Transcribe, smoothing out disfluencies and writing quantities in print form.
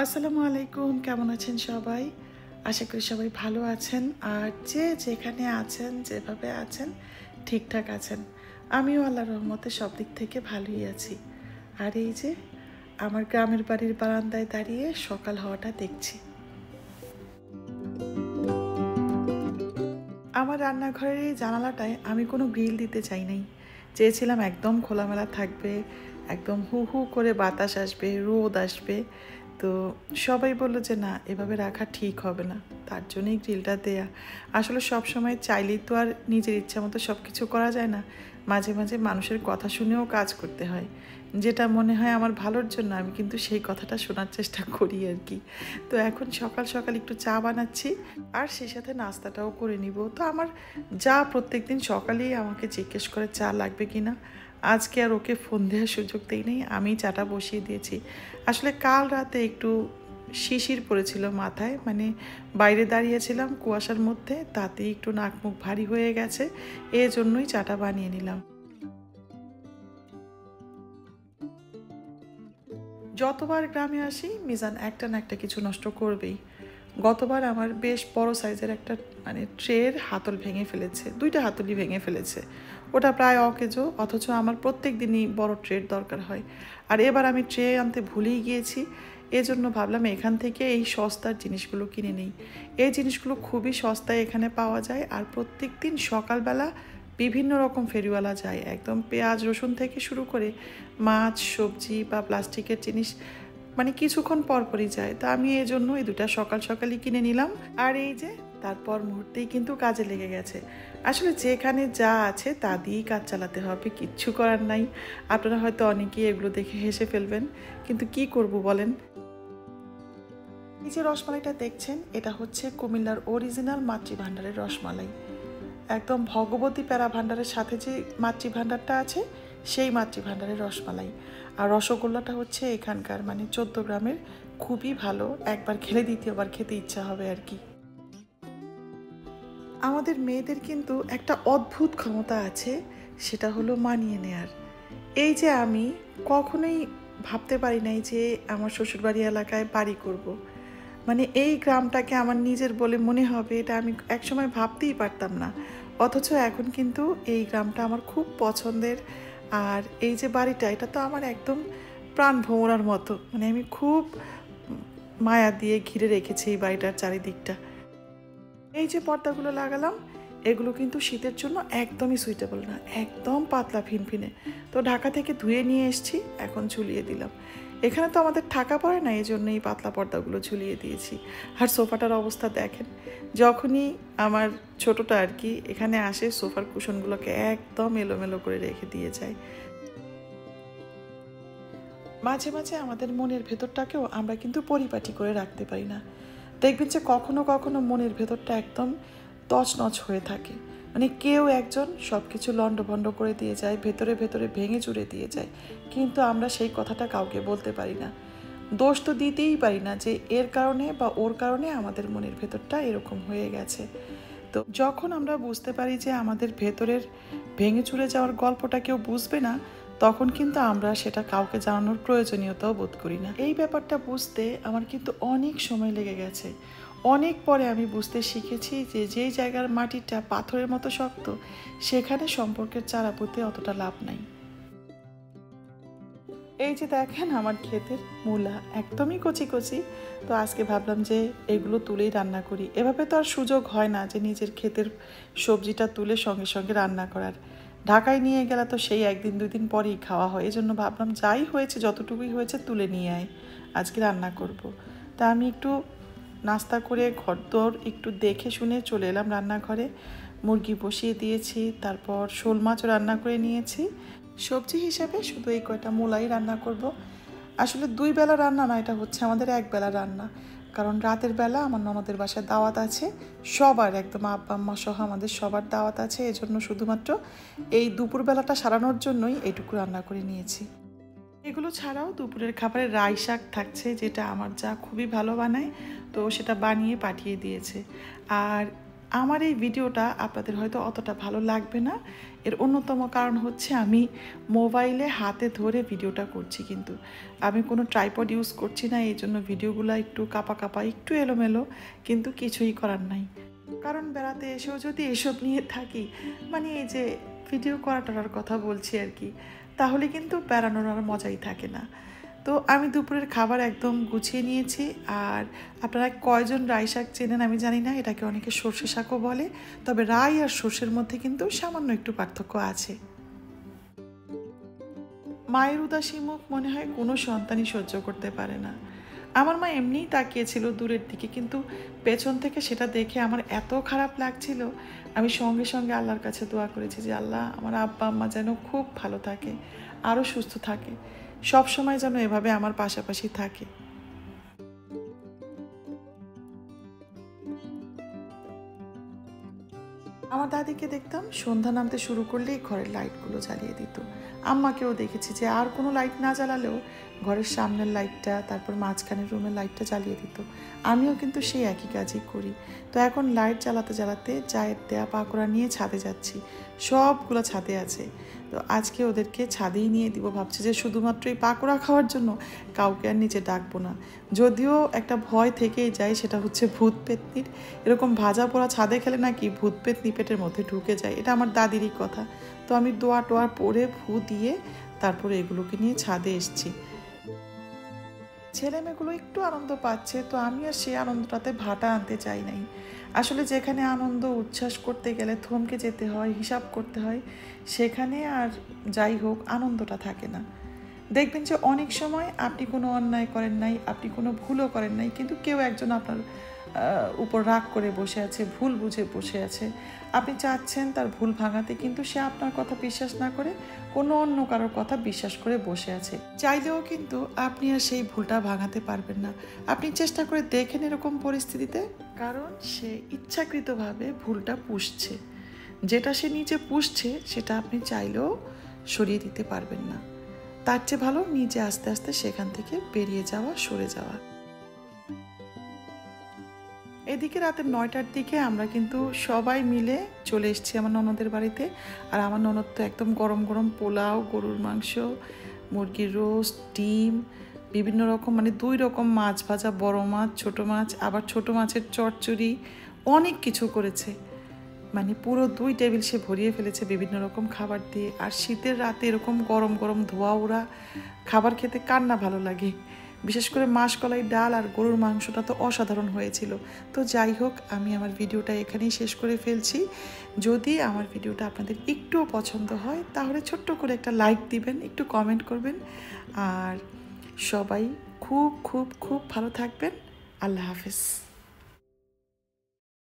আসসালামু আলাইকুম, কেমন আছেন সবাই? আশা করি সবাই ভালো আছেন। আর যে যেখানে আছেন, যেভাবে আছেন, ঠিকঠাক আছেন। আমিও আল্লাহর রহমতে সব দিক থেকে ভালোই আছি। আর এই যে আমার গ্রামের বাড়ির বারান্দায় দাঁড়িয়ে সকাল হওয়াটা দেখছি। আমার রান্নাঘরের এই জানালাটায় আমি কোনো গ্রিল দিতে চাই নাই। চেয়েছিলাম একদম খোলামেলা থাকবে, একদম হু হু করে বাতাস আসবে, রোদ আসবে। তো সবাই বলল যে না, এভাবে রাখা ঠিক হবে না, তার জন্যই গ্রিলটা দেয়া। আসলে সব সময় চাইলেই তো আর নিজের ইচ্ছা মতো সব কিছু করা যায় না। মাঝে মাঝে মানুষের কথা শুনেও কাজ করতে হয়। যেটা মনে হয় আমার ভালোর জন্য, আমি কিন্তু সেই কথাটা শোনার চেষ্টা করি আর কি। তো এখন সকাল সকাল একটু চা বানাচ্ছি, আর সেই সাথে নাস্তাটাও করে নিব। তো আমার যা প্রত্যেক দিন সকালেই আমাকে জিজ্ঞেস করে চা লাগবে কি না। আজকে আর ওকে ফোন দেওয়ার সুযোগ দেই নেই, আমি চাটা বসিয়ে দিয়েছি। আসলে কাল রাতে একটু শিশির পড়েছিল মাথায়, মানে বাইরে দাঁড়িয়েছিলাম কুয়াশার মধ্যে, তাতেই একটু নাক মুখ ভারী হয়ে গেছে, এজন্যই চাটা বানিয়ে নিলাম। যতবার গ্রামে আসি মিজান একটা না একটা কিছু নষ্ট করবেই। গতবার আমার বেশ বড় সাইজের একটা মানে ট্রের হাতল ভেঙে ফেলেছে, দুইটা হাতলই ভেঙে ফেলেছে। ওটা প্রায় অকেজো, অথচ আমার প্রত্যেক দিনই বড় ট্রের দরকার হয়। আর এবার আমি ট্রে আনতে ভুলেই গিয়েছি। এজন্য ভাবলাম এখান থেকে এই সস্তার জিনিসগুলো কিনে নিই। এই জিনিসগুলো খুবই সস্তায় এখানে পাওয়া যায়। আর প্রত্যেক দিন সকালবেলা বিভিন্ন রকম ফেরিওয়ালা যায়, একদম পেঁয়াজ রসুন থেকে শুরু করে মাছ সবজি বা প্লাস্টিকের জিনিস, মানে কিছুক্ষণ পরপরই যায়। তো আমি এই জন্য এই দুটা সকাল সকালই কিনে নিলাম। আর এই যে তারপর মুহূর্তেই কিন্তু কাজে লেগে গেছে। আসলে যেখানে যা আছে তা দিয়েই কাজ চালাতে হবে, কিচ্ছু করার নাই। আপনারা হয়তো অনেকেই এগুলো দেখে হেসে ফেলবেন, কিন্তু কি করব বলেন। এই যে রসমালাইটা দেখছেন, এটা হচ্ছে কুমিল্লার অরিজিনাল মাতৃভাণ্ডারের রসমালাই। একদম ভগবতী প্যারা ভাণ্ডারের সাথে যে মাতৃভাণ্ডারটা আছে, সেই মাতৃভাণ্ডারের রসমালাই। আর রসগোল্লাটা হচ্ছে এখানকার, মানে 14 গ্রামের, খুবই ভালো। একবার খেলে দ্বিতীয়বার খেতে ইচ্ছা হবে আর কি। আমাদের মেয়েদের কিন্তু একটা অদ্ভুত ক্ষমতা আছে, সেটা হলো মানিয়ে নেয়ার। এই যে আমি কখনোই ভাবতে পারি নাই যে আমার শ্বশুরবাড়ি এলাকায় বাড়ি করব। মানে এই গ্রামটাকে আমার নিজের বলে মনে হবে, এটা আমি একসময় ভাবতেই পারতাম না। অথচ এখন কিন্তু এই গ্রামটা আমার খুব পছন্দের। আর এই যে বাড়িটা, এটা তো আমার একদম প্রাণ ভোমরার মতো, মানে আমি খুব মায়া দিয়ে ঘিরে রেখেছি এই বাড়িটার চারিদিকটা। এই যে পর্দাগুলো লাগালাম, এগুলো কিন্তু শীতের জন্য একদমই সুইটেবল না, একদম পাতলা ফিনফিনে। তো ঢাকা থেকে ধুয়ে নিয়ে এসেছি, এখন ঝুলিয়ে দিলাম। এখানে তো আমাদের ঠাকা পড়ে না, এই জন্য এই পাতলা পর্দাগুলো ঝুলিয়ে দিয়েছি। আর সোফাটার অবস্থা দেখেন, যখনই আমার ছোটটা আর কি এখানে আসে, সোফার কুশনগুলোকে একদম এলোমেলো করে রেখে দিয়ে যায়। মাঝে মাঝে আমাদের মনের ভেতরটাকেও আমরা কিন্তু পরিপাটি করে রাখতে পারি না। দেখবেন যে কখনো কখনো মনের ভেতরটা একদম তছনছ হয়ে থাকে, মানে কেউ একজন সব কিছু লণ্ডভণ্ড করে দিয়ে যায়, ভেতরে ভেতরে ভেঙে চুরে দিয়ে যায়, কিন্তু আমরা সেই কথাটা কাউকে বলতে পারি না। দোষ তো দিতেই পারি না যে এর কারণে বা ওর কারণে আমাদের মনের ভেতরটা এরকম হয়ে গেছে। তো যখন আমরা বুঝতে পারি যে আমাদের ভেতরের ভেঙে চুরে যাওয়ার গল্পটা কেউ বুঝবে না, তখন কিন্তু আমরা সেটা কাউকে জানানোর প্রয়োজনীয়তাও বোধ করি না। এই ব্যাপারটা বুঝতে আমার কিন্তু অনেক সময় লেগে গেছে। অনেক পরে আমি বুঝতে শিখেছি যে যেই জায়গার মাটিটা পাথরের মতো শক্ত, সেখানে সম্পর্কের চারা পুঁতে অতটা লাভ নাই। এই যে দেখেন আমার ক্ষেতের মূলা একদমই কচি কচি। তো আজকে ভাবলাম যে এগুলো তুলেই রান্না করি। এভাবে তো আর সুযোগ হয় না যে নিজের ক্ষেতের সবজিটা তুলে সঙ্গে সঙ্গে রান্না করার। ঢাকায় নিয়ে গেলে তো সেই একদিন দুই দিন পরেই খাওয়া হয়। এই জন্য ভাবলাম যাই হয়েছে, যতটুকুই হয়েছে তুলে নিয়ে আয়, আজকে রান্না করব। তা আমি একটু নাস্তা করে ঘরদোর একটু দেখে শুনে চলে এলাম রান্নাঘরে। মুরগি বসিয়ে দিয়েছি, তারপর শোল মাছও রান্না করে নিয়েছি। সবজি হিসাবে শুধু এই কয়টা মূলাই রান্না করব। আসলে 2 বেলা রান্না না, এটা হচ্ছে আমাদের 1 বেলা রান্না। কারণ রাতের বেলা আমার ননদের বাসায় দাওয়াত আছে, সবার একদম আব্বা আম্মা সহ আমাদের সবার দাওয়াত আছে। এজন্য শুধুমাত্র এই দুপুরবেলাটা সারানোর জন্যই এইটুকু রান্না করে নিয়েছি। এগুলো ছাড়াও দুপুরের খাবারে রাই শাক থাকছে, যেটা আমার যা খুবই ভালো বানায়, তো সেটা বানিয়ে পাঠিয়ে দিয়েছে। আর আমার এই ভিডিওটা আপনাদের হয়তো অতটা ভালো লাগবে না। এর অন্যতম কারণ হচ্ছে আমি মোবাইলে হাতে ধরে ভিডিওটা করছি, কিন্তু আমি কোনো ট্রাইপড ইউজ করছি না। এই জন্য ভিডিওগুলো একটু কাঁপা কাঁপা, একটু এলোমেলো, কিন্তু কিছুই করার নাই। কারণ বেড়াতে এসেও যদি এসব নিয়ে থাকি, মানে এই যে ভিডিও করাটার কথা বলছি আর কি, তাহলে কিন্তু বেড়ানোর আর মজাই থাকে না। তো আমি দুপুরের খাবার একদম গুছিয়ে নিয়েছি। আর আপনারা কয়জন রাই শাক চেনেন আমি জানি না, এটাকে অনেকে সর্ষে শাকও বলে, তবে রাই আর সর্ষের মধ্যে কিন্তু সামান্য একটু পার্থক্য আছে। মায়ের উদাসী মুখ মনে হয় কোনো সন্তানই সহ্য করতে পারে না। আমার মা এমনিই তাকিয়েছিল দূরের দিকে, কিন্তু পেছন থেকে সেটা দেখে আমার এত খারাপ লাগছিল, আমি সঙ্গে সঙ্গে আল্লাহর কাছে দোয়া করেছি যে আল্লাহ, আমার আব্বা আম্মা যেন খুব ভালো থাকে, আরও সুস্থ থাকে, সব সময় যেন এভাবে আমার পাশাপাশি থাকে। আমার দাদিকে দেখতাম সন্ধ্যা নামতে শুরু করলেই ঘরের লাইটগুলো জ্বালিয়ে দিত। আম্মাকেও দেখেছি যে আর কোনো লাইট না জ্বালালেও ঘরের সামনের লাইটটা, তারপর মাঝখানের রুমের লাইটটা জ্বালিয়ে দিত। আমিও কিন্তু সেই একই কাজই করি। তো এখন লাইট জ্বালাতে জ্বালাতে চায়ের দেয়া পাকোড়া নিয়ে ছাদে যাচ্ছি। সবগুলো ছাদে আছে। তো আজকে ওদেরকে ছাদেই নিয়ে দিব, ভাবছি যে শুধুমাত্র এই পাকোড়া খাওয়ার জন্য কাউকে আর নিচে ডাকবো না। যদিও একটা ভয় থেকেই যায়, সেটা হচ্ছে ভূত পেতনির। এরকম ভাজা পোড়া ছাদে খেলে নাকি ভূত পেতনি পেটের মধ্যে ঢুকে যায়, এটা আমার দাদিরই কথা। তো আমি দোয়া টোয়া পরে ফু দিয়ে তারপরে এগুলোকে নিয়ে ছাদে এসছি। ছেলে মেয়েগুলো একটু আনন্দ পাচ্ছে, তো আমি আর সেই আনন্দটাতে ভাটা আনতে চাই নাই। আসলে যেখানে আনন্দ উচ্ছ্বাস করতে গেলে থমকে যেতে হয়, হিসাব করতে হয়, সেখানে আর যাই হোক আনন্দটা থাকে না। দেখবেন যে অনেক সময় আপনি কোনো অন্যায় করেন নাই, আপনি কোনো ভুলও করেন নাই, কিন্তু কেউ একজন আপনার উপর রাগ করে বসে আছে, ভুল বুঝে বসে আছে। আপনি চাচ্ছেন তার ভুল ভাঙাতে, কিন্তু সে আপনার কথা বিশ্বাস না করে কোনো অন্য কারোর কথা বিশ্বাস করে বসে আছে। চাইলেও কিন্তু আপনি আর সেই ভুলটা ভাঙাতে পারবেন না। আপনি চেষ্টা করে দেখেন এরকম পরিস্থিতিতে, কারণ সে ইচ্ছাকৃতভাবে ভুলটা পুষছে। যেটা সে নিজে পুষছে সেটা আপনি চাইলেও সরিয়ে দিতে পারবেন না। তার চেয়ে ভালো নিজে আস্তে আস্তে সেখান থেকে বেরিয়ে যাওয়া, সরে যাওয়া। এদিকে রাতের 9টার দিকে আমরা কিন্তু সবাই মিলে চলে এসেছি আমার ননদের বাড়িতে। আর আমার ননদ তো একদম গরম গরম পোলাও, গরুর মাংস, মুরগির রোস্ট, ডিম, বিভিন্ন রকম, মানে 2 রকম মাছ ভাজা, বড় মাছ, ছোট মাছ, আবার ছোট মাছের চচ্চড়ি, অনেক কিছু করেছে। মানে পুরো 2 টেবিল সে ভরিয়ে ফেলেছে বিভিন্ন রকম খাবার দিয়ে। আর শীতের রাতে এরকম গরম গরম ধোয়া ওড়া খাবার খেতে কার না ভালো লাগে। বিশেষ করে মাসকলাই ডাল আর গরুর মাংসটা তো অসাধারণ হয়েছিল। তো যাই হোক, আমি আমার ভিডিওটা এখানেই শেষ করে ফেলছি। যদি আমার ভিডিওটা আপনাদের একটুও পছন্দ হয় তাহলে ছোট্ট করে একটা লাইক দিবেন, একটু কমেন্ট করবেন। আর সবাই খুব খুব খুব ভালো থাকবেন। আল্লাহ হাফেজ।